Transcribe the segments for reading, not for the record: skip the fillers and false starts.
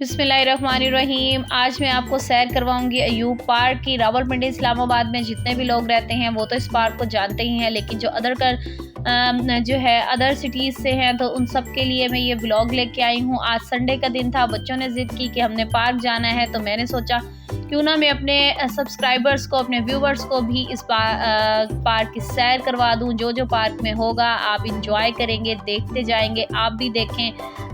बिस्मिल्लाहिर्रहमानिर्रहीम। आज मैं आपको सैर करवाऊंगी अयूब पार्क की। रावलपिंडी इस्लामाबाद में जितने भी लोग रहते हैं वो तो इस पार्क को जानते ही हैं, लेकिन जो अदर सिटीज़ से हैं तो उन सब के लिए मैं ये व्लॉग लेके आई हूँ। आज संडे का दिन था, बच्चों ने ज़िद की कि हमने पार्क जाना है, तो मैंने सोचा क्यों ना मैं अपने सब्सक्राइबर्स को, अपने व्यूवर्स को भी इस पार्क की सैर करवा दूँ। जो पार्क में होगा आप इंजॉय करेंगे, देखते जाएंगे, आप भी देखें,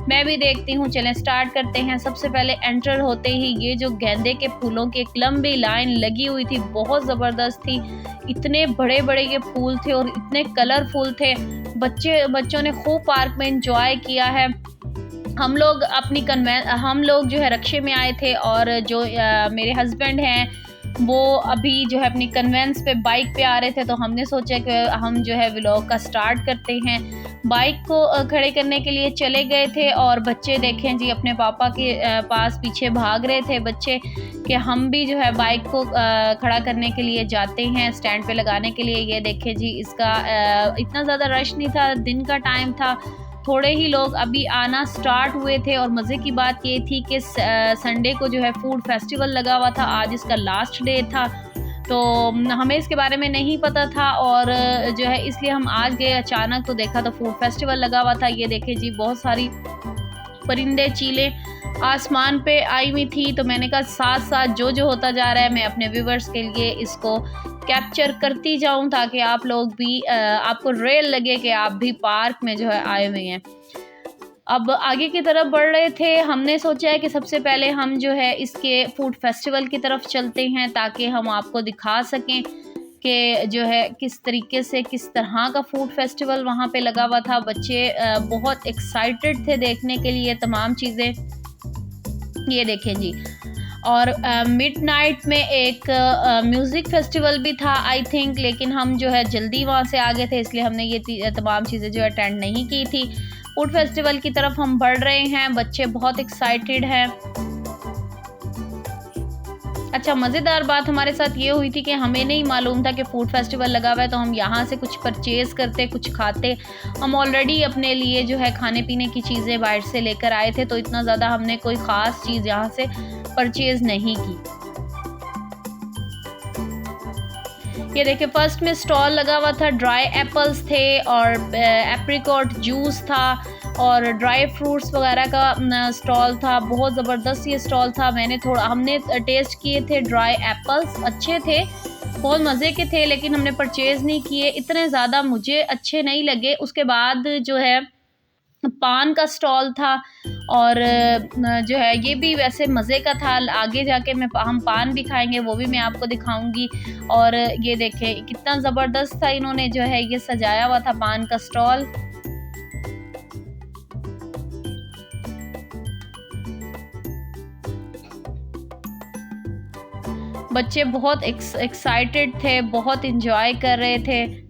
मैं भी देखती हूँ। चलें स्टार्ट करते हैं। सबसे पहले एंटर होते ही ये जो गेंदे के फूलों की एक लंबी लाइन लगी हुई थी, बहुत ज़बरदस्त थी। इतने बड़े बड़े ये फूल थे और इतने कलरफुल थे। बच्चों ने खूब पार्क में इंजॉय किया है। हम लोग जो है रक्शे में आए थे और जो मेरे हस्बैंड हैं वो अभी जो है अपनी कन्वेंस पे बाइक पे आ रहे थे, तो हमने सोचा कि हम जो है व्लॉग का स्टार्ट करते हैं। बाइक को खड़े करने के लिए चले गए थे और बच्चे देखें जी अपने पापा के पास पीछे भाग रहे थे बच्चे कि हम भी जो है बाइक को खड़ा करने के लिए जाते हैं, स्टैंड पे लगाने के लिए। ये देखें जी, इसका इतना ज़्यादा रश नहीं था, दिन का टाइम था, थोड़े ही लोग अभी आना स्टार्ट हुए थे। और मज़े की बात ये थी कि संडे को जो है फूड फेस्टिवल लगा हुआ था, आज इसका लास्ट डे था, तो हमें इसके बारे में नहीं पता था और जो है इसलिए हम आज गए अचानक, तो देखा तो फूड फेस्टिवल लगा हुआ था। ये देखे जी, बहुत सारी परिंदे चीलें आसमान पे आई हुई थी, तो मैंने कहा साथ साथ जो होता जा रहा है मैं अपने व्यूवर्स के लिए इसको कैप्चर करती जाऊं, ताकि आप लोग भी आपको रियल लगे कि आप भी पार्क में जो है आए हुए हैं। अब आगे की तरफ बढ़ रहे थे, हमने सोचा है कि सबसे पहले हम जो है इसके फूड फेस्टिवल की तरफ चलते हैं, ताकि हम आपको दिखा सकें कि जो है किस तरीके से, किस तरह का फूड फेस्टिवल वहाँ पे लगा हुआ था। बच्चे बहुत एक्साइटेड थे देखने के लिए तमाम चीज़ें। ये देखें जी, और मिडनाइट में एक म्यूज़िक फेस्टिवल भी था आई थिंक, लेकिन हम जो है जल्दी वहाँ से आ गए थे, इसलिए हमने ये तमाम चीज़ें जो अटेंड नहीं की थी। फूड फेस्टिवल की तरफ हम बढ़ रहे हैं, बच्चे बहुत एक्साइटेड हैं। अच्छा, मज़ेदार बात हमारे साथ ये हुई थी कि हमें नहीं मालूम था कि फूड फेस्टिवल लगा हुआ है, तो हम यहाँ से कुछ परचेज़ करते, कुछ खाते। हम ऑलरेडी अपने लिए जो है खाने पीने की चीज़ें बाहर से लेकर आए थे, तो इतना ज़्यादा हमने कोई ख़ास चीज़ यहाँ से परचेज़ नहीं की। ये देखिए, फर्स्ट में स्टॉल लगा हुआ था, ड्राई एप्पल्स थे और एप्रिकॉट जूस था और ड्राई फ्रूट्स वगैरह का स्टॉल था। बहुत ज़बरदस्त ये स्टॉल था। हमने टेस्ट किए थे ड्राई एप्पल्स, अच्छे थे, बहुत मज़े के थे, लेकिन हमने परचेज़ नहीं किए, इतने ज़्यादा मुझे अच्छे नहीं लगे। उसके बाद जो है पान का स्टॉल था और जो है ये भी वैसे मज़े का था। आगे जाके हम पान भी खाएंगे, वो भी मैं आपको दिखाऊंगी। और ये देखें कितना ज़बरदस्त था, इन्होंने जो है ये सजाया हुआ था पान का स्टॉल। बच्चे बहुत एक्साइटेड थे, बहुत इंजॉय कर रहे थे।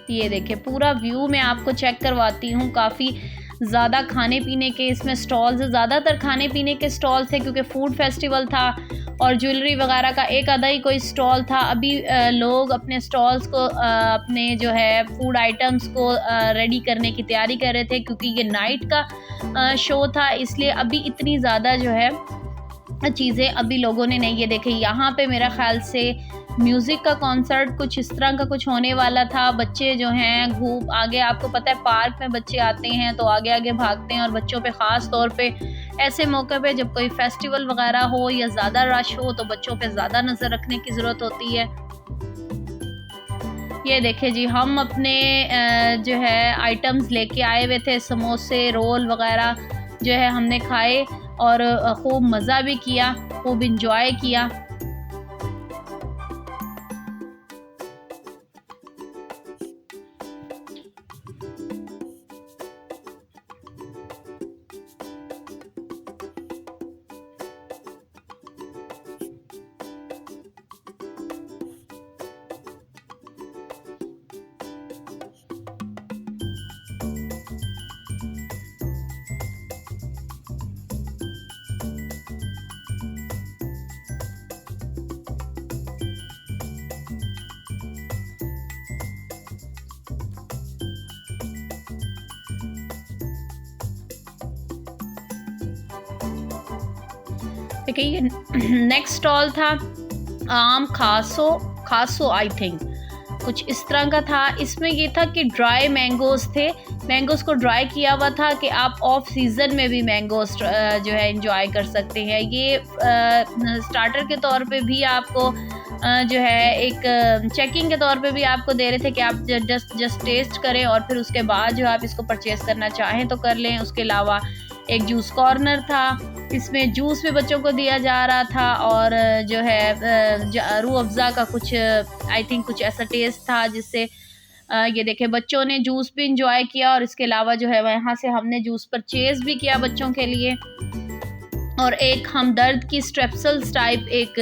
ये देखिए पूरा व्यू मैं आपको चेक करवाती हूँ। काफ़ी ज़्यादा खाने पीने के इसमें स्टॉल्स, ज़्यादातर खाने पीने के स्टॉल थे क्योंकि फूड फेस्टिवल था, और ज्वेलरी वगैरह का एक आधा ही कोई स्टॉल था। अभी लोग अपने स्टॉल्स को अपने जो है फूड आइटम्स को रेडी करने की तैयारी कर रहे थे, क्योंकि ये नाइट का शो था, इसलिए अभी इतनी ज़्यादा जो है चीज़ें अभी लोगों ने नहीं। ये देखें यहाँ पे मेरा ख़्याल से म्यूज़िक का कॉन्सर्ट कुछ इस तरह का कुछ होने वाला था। बच्चे जो हैं घूम आगे, आपको पता है पार्क में बच्चे आते हैं तो आगे आगे भागते हैं, और बच्चों पे ख़ास तौर पे ऐसे मौके पे जब कोई फेस्टिवल वगैरह हो या ज़्यादा रश हो तो बच्चों पे ज़्यादा नज़र रखने की ज़रूरत होती है। ये देखें जी, हम अपने जो है आइटम्स लेके आए हुए थे, समोसे, रोल वगैरह जो है हमने खाए और खूब मज़ा भी किया, खूब इंजॉय किया। देखिए ये नेक्स्ट स्टॉल था आम खासो आई थिंक कुछ इस तरह का था। इसमें ये था कि ड्राई मैंगोज़ थे, मैंगोज़ को ड्राई किया हुआ था कि आप ऑफ सीज़न में भी मैंगोज़ जो है एंजॉय कर सकते हैं। ये स्टार्टर के तौर पे भी आपको जो है एक चेकिंग के तौर पे भी आपको दे रहे थे कि आप जस्ट टेस्ट करें और फिर उसके बाद जो आप इसको परचेज़ करना चाहें तो कर लें। उसके अलावा एक जूस कॉर्नर था, इसमें जूस भी बच्चों को दिया जा रहा था और जो है रूह अफ़ज़ा का कुछ आई थिंक कुछ ऐसा टेस्ट था जिससे ये देखें बच्चों ने जूस भी इंजॉय किया और इसके अलावा जो है वहाँ से हमने जूस परचेज़ भी किया बच्चों के लिए। और एक हमदर्द की स्ट्रेप्सल्स टाइप एक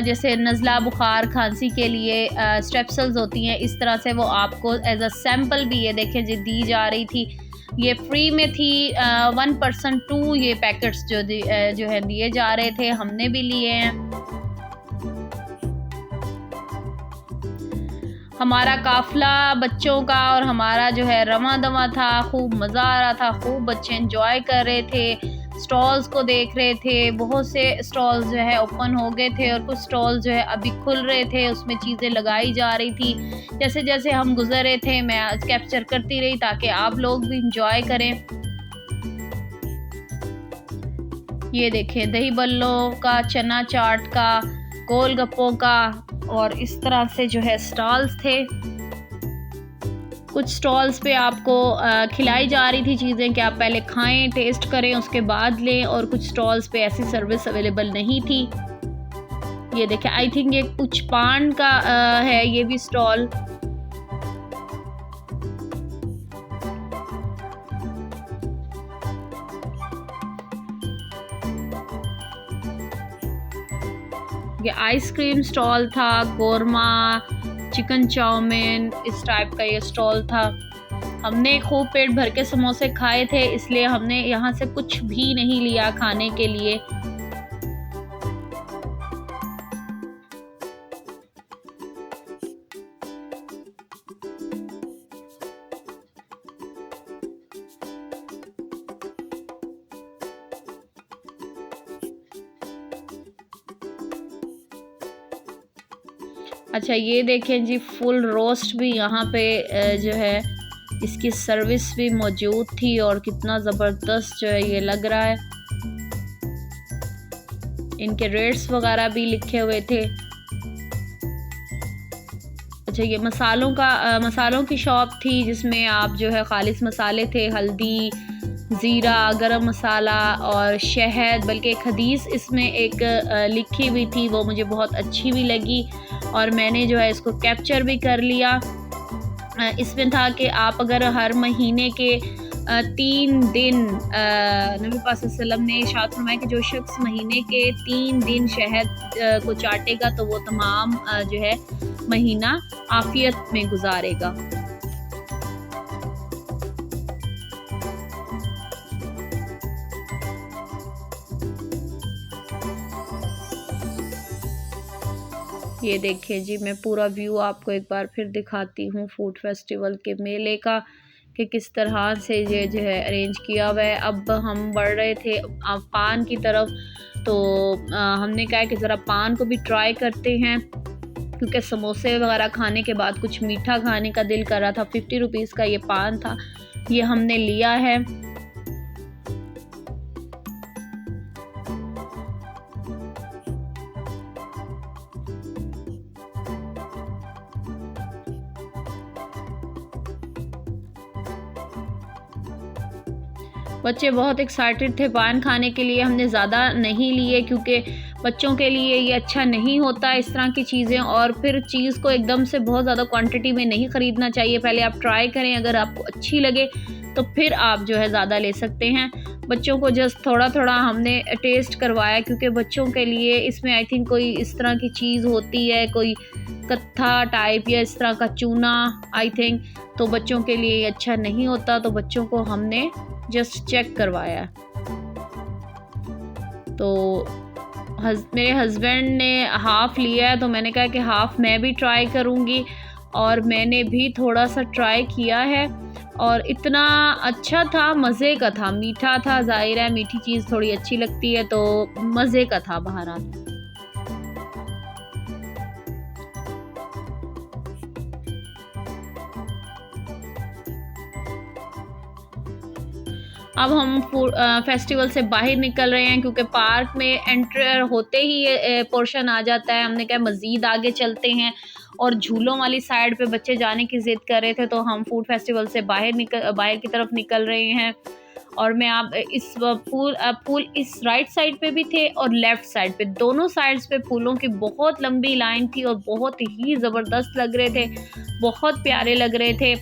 जैसे नज़ला बुखार खांसी के लिए स्ट्रेप्सल्स होती हैं, इस तरह से वो आपको एज अ सैम्पल भी ये देखें जी दी जा रही थी। ये फ्री में थी 1% 2 ये पैकेट्स जो है दिए जा रहे थे, हमने भी लिए हैं। हमारा काफ़िला बच्चों का और हमारा जो है रवां दवा था, खूब मज़ा आ रहा था, खूब बच्चे एंजॉय कर रहे थे, स्टॉल्स को देख रहे थे। बहुत से स्टॉल्स जो है ओपन हो गए थे और कुछ स्टॉल्स जो है अभी खुल रहे थे, उसमें चीज़ें लगाई जा रही थी। जैसे जैसे हम गुजर रहे थे मैं कैप्चर करती रही ताकि आप लोग भी इंजॉय करें। ये देखें दही बल्लों का, चना चाट का, गोलगप्पों का और इस तरह से जो है स्टॉल्स थे। कुछ स्टॉल्स पे आपको खिलाई जा रही थी चीज़ें कि आप पहले खाएं, टेस्ट करें, उसके बाद लें, और कुछ स्टॉल्स पे ऐसी सर्विस अवेलेबल नहीं थी। ये देखें आई थिंक ये कुछ पान का है ये भी स्टॉल। ये आइसक्रीम स्टॉल था, गोरमा, चिकन चाउमीन, इस टाइप का ये स्टॉल था। हमने खूब पेट भर के समोसे खाए थे, इसलिए हमने यहाँ से कुछ भी नहीं लिया खाने के लिए। अच्छा ये देखें जी फुल रोस्ट भी यहाँ पे जो है इसकी सर्विस भी मौजूद थी और कितना ज़बरदस्त जो है ये लग रहा है। इनके रेट्स वगैरह भी लिखे हुए थे। अच्छा ये मसालों की शॉप थी जिसमें आप जो है खालिस मसाले थे, हल्दी, ज़ीरा, गरम मसाला और शहद, बल्कि एक हदीस इसमें एक लिखी हुई थी, वो मुझे बहुत अच्छी भी लगी और मैंने जो है इसको कैप्चर भी कर लिया। इसमें था कि आप अगर हर महीने के 3 दिन नबी पाक सल्लल्लाहु अलैहि वसल्लम ने इरशाद फरमाया कि जो शख्स महीने के 3 दिन शहद को चाटेगा तो वो तमाम जो है महीना आफियत में गुजारेगा। ये देखिए जी मैं पूरा व्यू आपको एक बार फिर दिखाती हूँ फूड फेस्टिवल के मेले का कि किस तरह से ये जो है अरेंज किया हुआ है। अब हम बढ़ रहे थे पान की तरफ, तो हमने कहा कि ज़रा पान को भी ट्राई करते हैं क्योंकि समोसे वगैरह खाने के बाद कुछ मीठा खाने का दिल कर रहा था। 50 रुपीज़ का ये पान था, ये हमने लिया है। बच्चे बहुत एक्साइटेड थे पान खाने के लिए। हमने ज़्यादा नहीं लिए क्योंकि बच्चों के लिए ये अच्छा नहीं होता इस तरह की चीज़ें, और फिर चीज़ को एकदम से बहुत ज़्यादा क्वांटिटी में नहीं ख़रीदना चाहिए। पहले आप ट्राई करें, अगर आपको अच्छी लगे तो फिर आप जो है ज़्यादा ले सकते हैं। बच्चों को जस्ट थोड़ा थोड़ा हमने टेस्ट करवाया क्योंकि बच्चों के लिए इसमें आई थिंक कोई इस तरह की चीज़ होती है, कोई कत्था टाइप या इस तरह का चूना आई थिंक, तो बच्चों के लिए अच्छा नहीं होता, तो बच्चों को हमने जस्ट चेक करवाया। तो मेरे हस्बैंड ने हाफ़ लिया है तो मैंने कहा कि हाफ़ मैं भी ट्राई करूँगी और मैंने भी थोड़ा सा ट्राई किया है और इतना अच्छा था, मज़े का था, मीठा था। ज़ाहिर है मीठी चीज़ थोड़ी अच्छी लगती है, तो मज़े का था बहरहाल। अब हम फेस्टिवल से बाहर निकल रहे हैं क्योंकि पार्क में एंटर होते ही ये पोर्शन आ जाता है। हमने कहा मज़ीद आगे चलते हैं और झूलों वाली साइड पे बच्चे जाने की ज़िद कर रहे थे, तो हम फूड फेस्टिवल से बाहर की तरफ निकल रहे हैं। और मैं आप इस फूल इस राइट साइड पे भी थे और लेफ़्ट साइड पे, दोनों साइड्स पे फूलों की बहुत लंबी लाइन थी और बहुत ही ज़बरदस्त लग रहे थे, बहुत प्यारे लग रहे थे।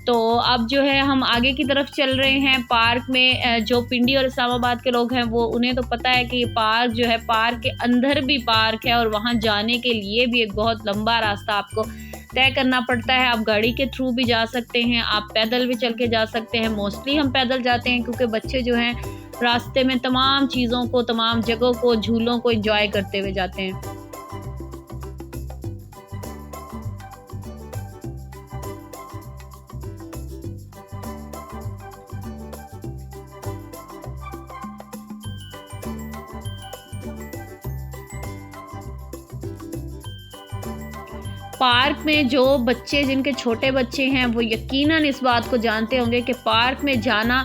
तो अब जो है हम आगे की तरफ चल रहे हैं। पार्क में जो पिंडी और इस्लामाबाद के लोग हैं वो उन्हें तो पता है कि ये पार्क जो है, पार्क के अंदर भी पार्क है और वहाँ जाने के लिए भी एक बहुत लंबा रास्ता आपको तय करना पड़ता है। आप गाड़ी के थ्रू भी जा सकते हैं, आप पैदल भी चल के जा सकते हैं। मोस्टली हम पैदल जाते हैं क्योंकि बच्चे जो हैं रास्ते में तमाम चीज़ों को, तमाम जगहों को, झूलों को एंजॉय करते हुए जाते हैं। पार्क में जो बच्चे, जिनके छोटे बच्चे हैं, वो यकीनन इस बात को जानते होंगे कि पार्क में जाना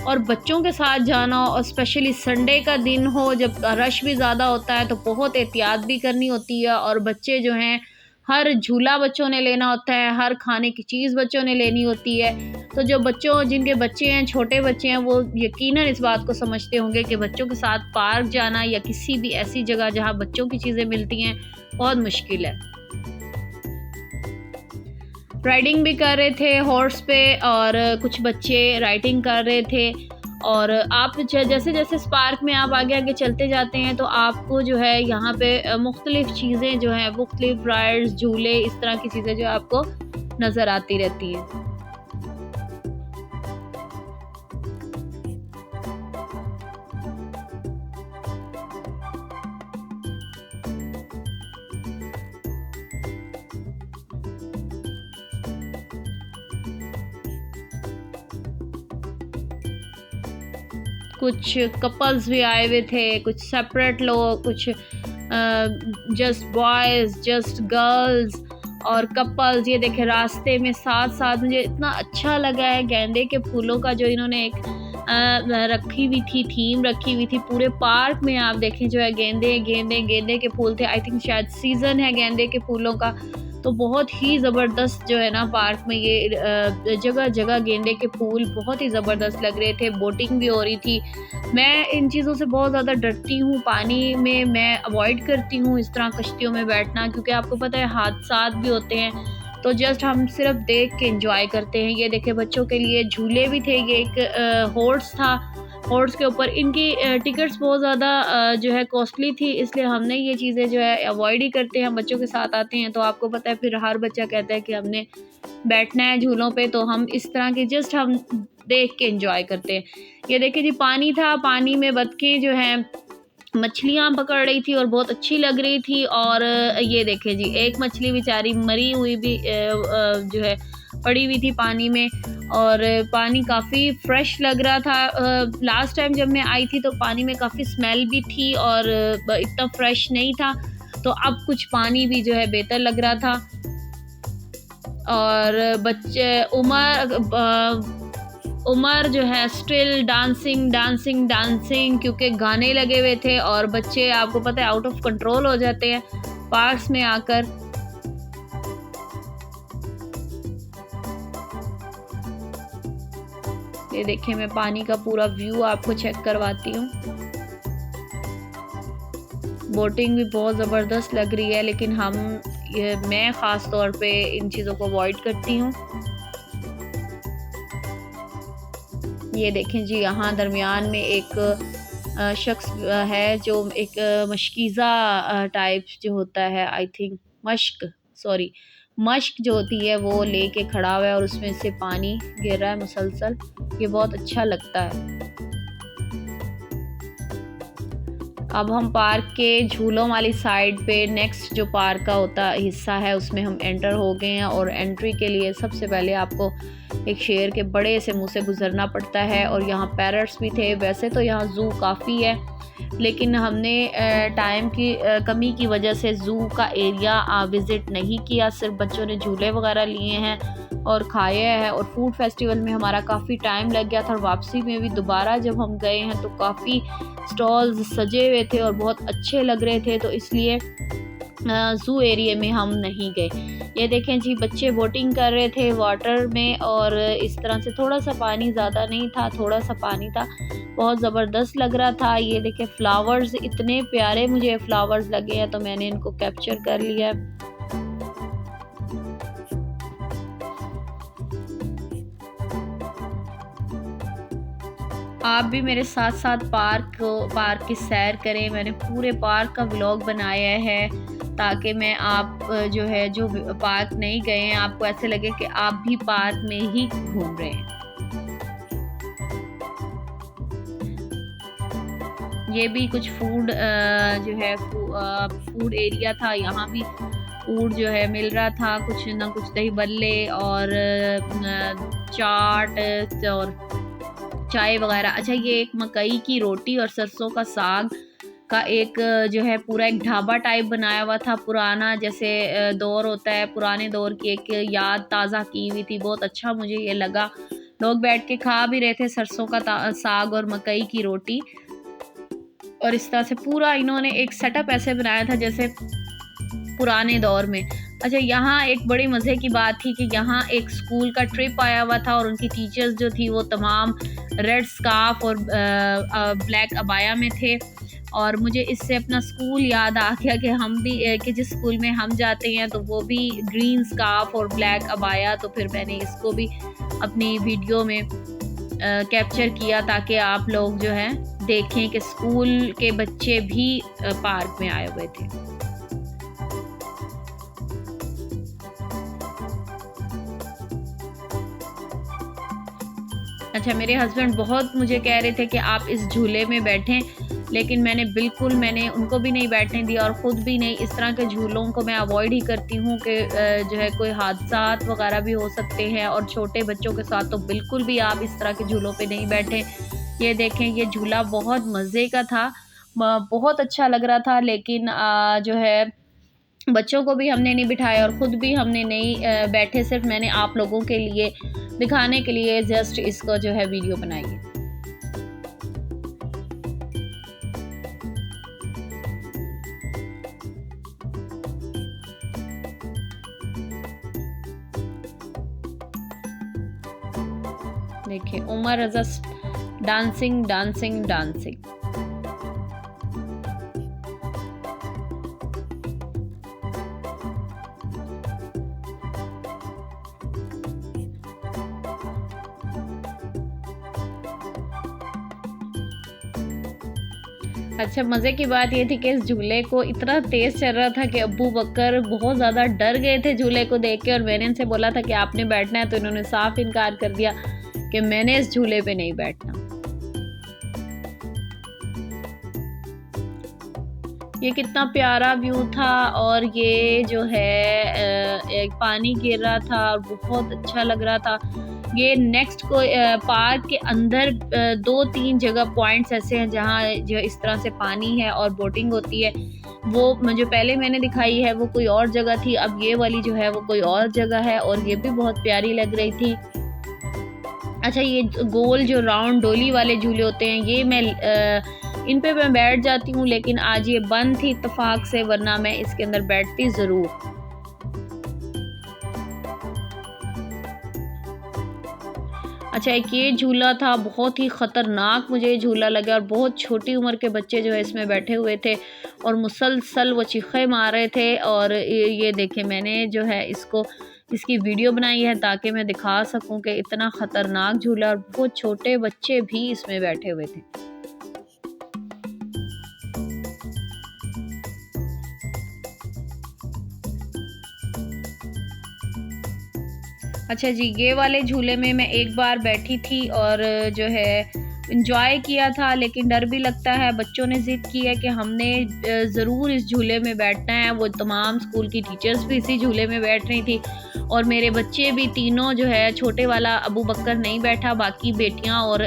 और बच्चों के साथ जाना, और स्पेशली संडे का दिन हो जब रश भी ज़्यादा होता है, तो बहुत एहतियात भी करनी होती है। और बच्चे जो हैं, हर झूला बच्चों ने लेना होता है, हर खाने की चीज़ बच्चों ने लेनी होती है। तो जो जिनके बच्चे हैं, छोटे बच्चे हैं, वो यकीनन इस बात को समझते होंगे कि बच्चों के साथ पार्क जाना या किसी भी ऐसी जगह जहाँ बच्चों की चीज़ें मिलती हैं बहुत मुश्किल है। राइडिंग भी कर रहे थे हॉर्स पे और कुछ बच्चे राइडिंग कर रहे थे। और आप जैसे जैसे इस पार्क में आप आगे आगे चलते जाते हैं तो आपको जो है यहाँ पे मुख्तलिफ़ चीज़ें जो हैं, मुख्तलिफ़ राइड्स, झूले, इस तरह की चीज़ें जो आपको नज़र आती रहती हैं। कुछ कपल्स भी आए हुए थे, कुछ सेपरेट लोग, कुछ जस्ट बॉयज़, जस्ट गर्ल्स और कपल्स। ये देखें रास्ते में साथ साथ मुझे इतना अच्छा लगा है गेंदे के फूलों का जो इन्होंने एक रखी हुई थी, थीम रखी हुई थी पूरे पार्क में। आप देखें जो है गेंदे के फूल थे। आई थिंक शायद सीज़न है गेंदे के फूलों का, तो बहुत ही ज़बरदस्त जो है ना पार्क में ये जगह जगह गेंदे के फूल बहुत ही ज़बरदस्त लग रहे थे। बोटिंग भी हो रही थी। मैं इन चीज़ों से बहुत ज़्यादा डरती हूँ, पानी में मैं अवॉइड करती हूँ इस तरह कश्तियों में बैठना, क्योंकि आपको पता है हादसात भी होते हैं। तो जस्ट हम सिर्फ देख के एंजॉय करते हैं। ये देखें बच्चों के लिए झूले भी थे। ये एक हॉर्स था, हॉर्स के ऊपर इनकी टिकट्स बहुत ज़्यादा जो है कॉस्टली थी, इसलिए हमने ये चीज़ें जो है अवॉइड ही करते हैं। हम बच्चों के साथ आते हैं तो आपको पता है फिर हर बच्चा कहता है कि हमने बैठना है झूलों पे, तो हम इस तरह के जस्ट हम देख के एंजॉय करते हैं। ये देखिए जी पानी था, पानी में बतखें जो हैं मछलियाँ पकड़ रही थी और बहुत अच्छी लग रही थी। और ये देखें जी एक मछली बेचारी मरी हुई भी जो है पड़ी हुई थी पानी में, और पानी काफ़ी फ्रेश लग रहा था। लास्ट टाइम जब मैं आई थी तो पानी में काफ़ी स्मेल भी थी और इतना फ्रेश नहीं था, तो अब कुछ पानी भी जो है बेहतर लग रहा था। और बच्चे उमर जो है स्टिल डांसिंग डांसिंग डांसिंग, क्योंकि गाने लगे हुए थे और बच्चे आपको पता है आउट ऑफ कंट्रोल हो जाते हैं पार्क्स में आकर। ये देखिए मैं पानी का पूरा व्यू आपको चेक करवाती हूँ। बोटिंग भी बहुत ज़बरदस्त लग रही है, लेकिन मैं ख़ास तौर पे इन चीज़ों को अवॉइड करती हूँ। ये देखें जी यहाँ दरमियान में एक शख्स है जो एक मशकीज़ा टाइप जो होता है, आई थिंक मश्क जो होती है वो लेके खड़ा हुआ है और उसमें से पानी गिर रहा है मुसलसल। ये बहुत अच्छा लगता है। अब हम पार्क के झूलों वाली साइड पे नेक्स्ट जो पार्क का होता हिस्सा है उसमें हम एंटर हो गए हैं। और एंट्री के लिए सबसे पहले आपको एक शेर के बड़े से मुंह से गुजरना पड़ता है। और यहाँ पैरट्स भी थे। वैसे तो यहाँ ज़ू काफ़ी है, लेकिन हमने टाइम की कमी की वजह से ज़ू का एरिया विज़िट नहीं किया। सिर्फ बच्चों ने झूले वगैरह लिए हैं और खाया है। और फूड फेस्टिवल में हमारा काफ़ी टाइम लग गया था। और वापसी में भी दोबारा जब हम गए हैं तो काफ़ी स्टॉल्स सजे हुए थे और बहुत अच्छे लग रहे थे, तो इसलिए ज़ू एरिया में हम नहीं गए। ये देखें जी, बच्चे बोटिंग कर रहे थे वाटर में। और इस तरह से थोड़ा सा पानी, ज़्यादा नहीं था, थोड़ा सा पानी था, बहुत ज़बरदस्त लग रहा था। ये देखें फ्लावर्स, इतने प्यारे मुझे फ्लावर्स लगे हैं तो मैंने इनको कैप्चर कर लिया। आप भी मेरे साथ साथ पार्क की सैर करें। मैंने पूरे पार्क का व्लॉग बनाया है ताकि मैं आप जो पार्क नहीं गए हैं आपको ऐसे लगे कि आप भी पार्क में ही घूम रहे हैं। ये भी कुछ फूड फूड एरिया था। यहाँ भी फूड जो है मिल रहा था, कुछ ना कुछ दही बल्ले और चाट और चाय वगैरह। अच्छा, ये एक मकई की रोटी और सरसों का साग का एक पूरा एक ढाबा टाइप बनाया हुआ था। पुराना जैसे दौर होता है, पुराने दौर की एक याद ताज़ा की हुई थी। बहुत अच्छा मुझे ये लगा। लोग बैठ के खा भी रहे थे सरसों का साग और मकई की रोटी। और इस तरह से पूरा इन्होंने एक सेटअप ऐसे बनाया था जैसे पुराने दौर में। अच्छा, यहाँ एक बड़ी मज़े की बात थी कि यहाँ एक स्कूल का ट्रिप आया हुआ था और उनकी टीचर्स जो थी वो तमाम रेड स्कार्फ और ब्लैक अबाया में थे। और मुझे इससे अपना स्कूल याद आ गया कि हम भी कि जिस स्कूल में हम जाते हैं तो वो भी ग्रीन स्कार्फ और ब्लैक अबाया। तो फिर मैंने इसको भी अपनी वीडियो में कैप्चर किया ताकि आप लोग जो है देखें कि स्कूल के बच्चे भी पार्क में आए हुए थे। अच्छा, मेरे हस्बैंड बहुत मुझे कह रहे थे कि आप इस झूले में बैठें, लेकिन मैंने उनको भी नहीं बैठने दिया और ख़ुद भी नहीं। इस तरह के झूलों को मैं अवॉइड ही करती हूँ कि कोई हादसात वगैरह भी हो सकते हैं। और छोटे बच्चों के साथ तो बिल्कुल भी आप इस तरह के झूलों पे नहीं बैठें। ये देखें, ये झूला बहुत मज़े का था, बहुत अच्छा लग रहा था, लेकिन बच्चों को भी हमने नहीं बिठाया और ख़ुद भी हमने नहीं बैठे। सिर्फ मैंने आप लोगों के लिए दिखाने के लिए जस्ट इसको वीडियो बनाई है। देखिए, उमर रज़ा डांसिंग डांसिंग डांसिंग। अच्छा, मज़े की बात ये थी कि इस झूले को इतना तेज़ चल रहा था कि अब्बू बकर बहुत ज़्यादा डर गए थे झूले को देख के। और मैंने इनसे बोला था कि आपने बैठना है, तो इन्होंने साफ इनकार कर दिया कि मैंने इस झूले पे नहीं बैठना। ये कितना प्यारा व्यू था। और ये एक पानी गिर रहा था और बहुत अच्छा लग रहा था। ये नेक्स्ट पार्क के अंदर 2-3 जगह पॉइंट्स ऐसे हैं जहाँ इस तरह से पानी है और बोटिंग होती है। वो जो पहले मैंने दिखाई है वो कोई और जगह थी, अब ये वाली वो कोई और जगह है और ये भी बहुत प्यारी लग रही थी। अच्छा, ये गोल राउंड डोली वाले झूले होते हैं, ये इन पे मैं बैठ जाती हूँ, लेकिन आज ये बंद थी इत्तेफाक से, वरना मैं इसके अंदर बैठती ज़रूर। अच्छा, एक ये झूला था, बहुत ही ख़तरनाक मुझे ये झूला लगा। और बहुत छोटी उम्र के बच्चे इसमें बैठे हुए थे और मुसलसल वो चीखें मार रहे थे। और ये देखें, मैंने इसकी वीडियो बनाई है ताकि मैं दिखा सकूं कि इतना ख़तरनाक झूला और बहुत छोटे बच्चे भी इसमें बैठे हुए थे। अच्छा जी, ये वाले झूले में मैं एक बार बैठी थी और एंजॉय किया था, लेकिन डर भी लगता है। बच्चों ने ज़िद की है कि हमने ज़रूर इस झूले में बैठना है। वो तमाम स्कूल की टीचर्स भी इसी झूले में बैठ रही थी और मेरे बच्चे भी तीनों जो है, छोटे वाला अबू बकर नहीं बैठा, बाकी बेटियां और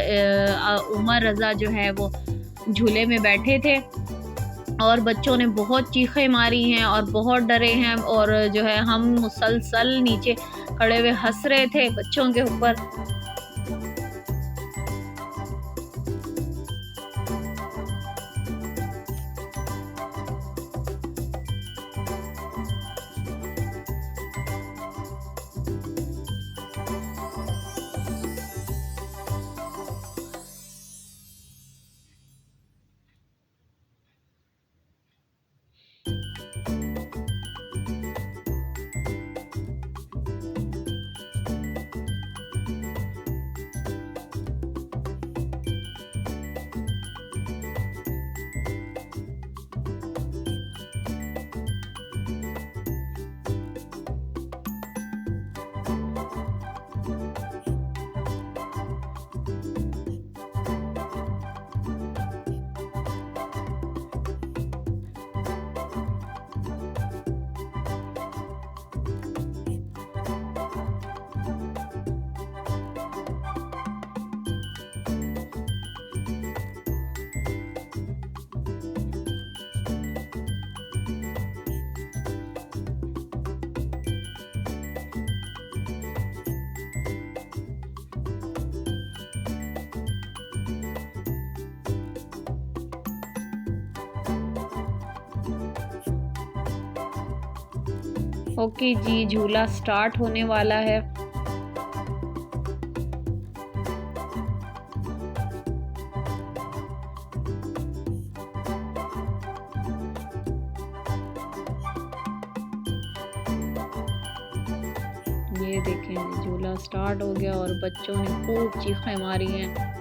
उमर रज़ा जो है वो झूले में बैठे थे। और बच्चों ने बहुत चीखें मारी हैं और बहुत डरे हैं, और जो है हम मुसलसल नीचे खड़े हुए हंस रहे थे बच्चों के ऊपर। ओके जी, झूला स्टार्ट होने वाला है। ये देखें जी, झूला स्टार्ट हो गया और बच्चों ने खूब चीखें मारी हैं।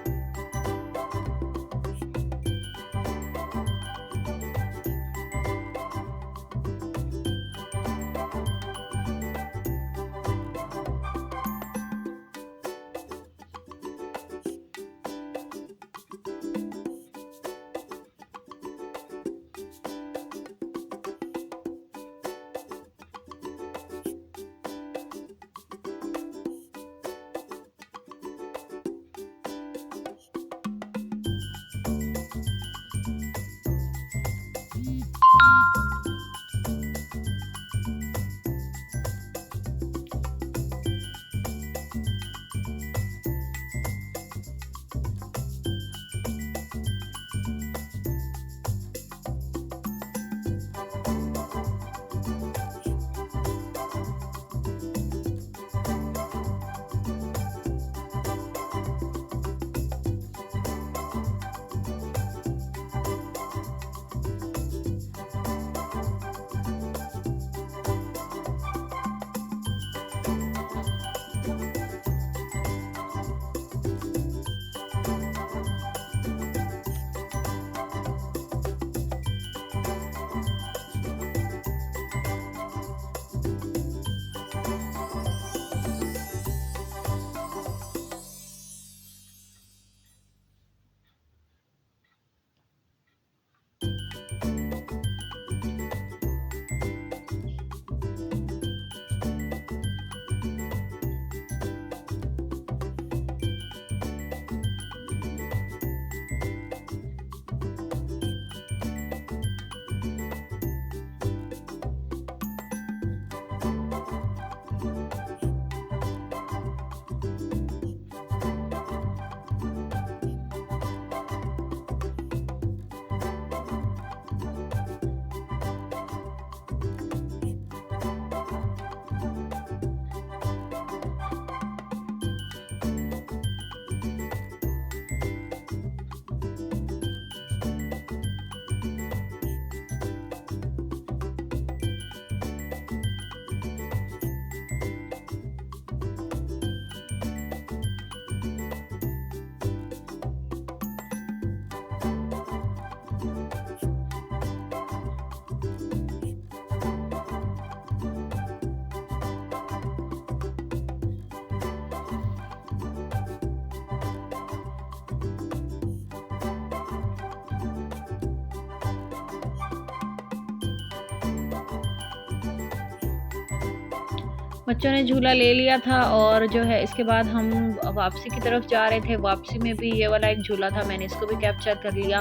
बच्चों ने झूला ले लिया था और जो है इसके बाद हम वापसी की तरफ जा रहे थे। वापसी में भी ये वाला एक झूला था, मैंने इसको भी कैप्चर कर लिया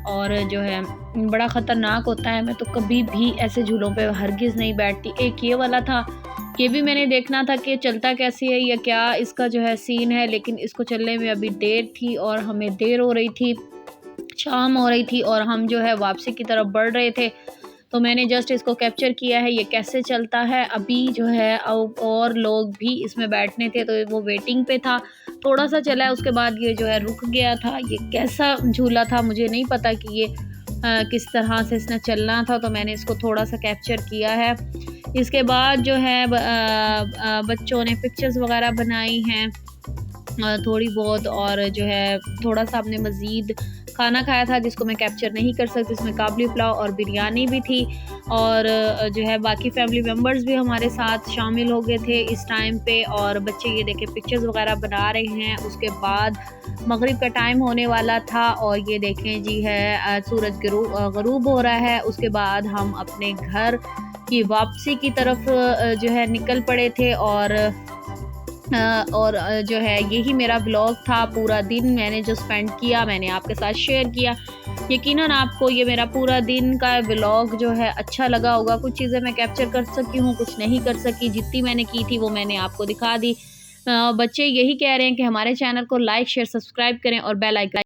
और जो है बड़ा ख़तरनाक होता है। मैं तो कभी भी ऐसे झूलों पे हरगिज़ नहीं बैठती। एक ये वाला था, ये भी मैंने देखना था कि चलता कैसे है या क्या इसका जो है सीन है, लेकिन इसको चलने में अभी देर थी और हमें देर हो रही थी, शाम हो रही थी और हम जो है वापसी की तरफ बढ़ रहे थे। तो मैंने जस्ट इसको कैप्चर किया है, ये कैसे चलता है। अभी जो है और लोग भी इसमें बैठने थे तो वो वेटिंग पे था। थोड़ा सा चला है उसके बाद ये जो है रुक गया था। ये कैसा झूला था मुझे नहीं पता कि ये किस तरह से इसने चलना था, तो मैंने इसको थोड़ा सा कैप्चर किया है। इसके बाद जो है बच्चों ने पिक्चर्स वगैरह बनाई हैं थोड़ी बहुत, और जो है थोड़ा सा हमने मज़ीद खाना खाया था जिसको मैं कैप्चर नहीं कर सकती। इसमें काबली पुलाव और बिरयानी भी थी और जो है बाकी फैमिली मेम्बर्स भी हमारे साथ शामिल हो गए थे इस टाइम पे। और बच्चे ये देखें पिक्चर्स वगैरह बना रहे हैं। उसके बाद मगरिब का टाइम होने वाला था और ये देखें जी है सूरज गरूब हो रहा है। उसके बाद हम अपने घर की वापसी की तरफ जो है निकल पड़े थे और जो है यही मेरा व्लॉग था। पूरा दिन मैंने जो स्पेंड किया मैंने आपके साथ शेयर किया। यकीनन आपको ये मेरा पूरा दिन का व्लॉग जो है अच्छा लगा होगा। कुछ चीज़ें मैं कैप्चर कर सकी हूँ, कुछ नहीं कर सकी। जितनी मैंने की थी वो मैंने आपको दिखा दी। बच्चे यही कह रहे हैं कि हमारे चैनल को लाइक शेयर सब्सक्राइब करें और बेल आइकन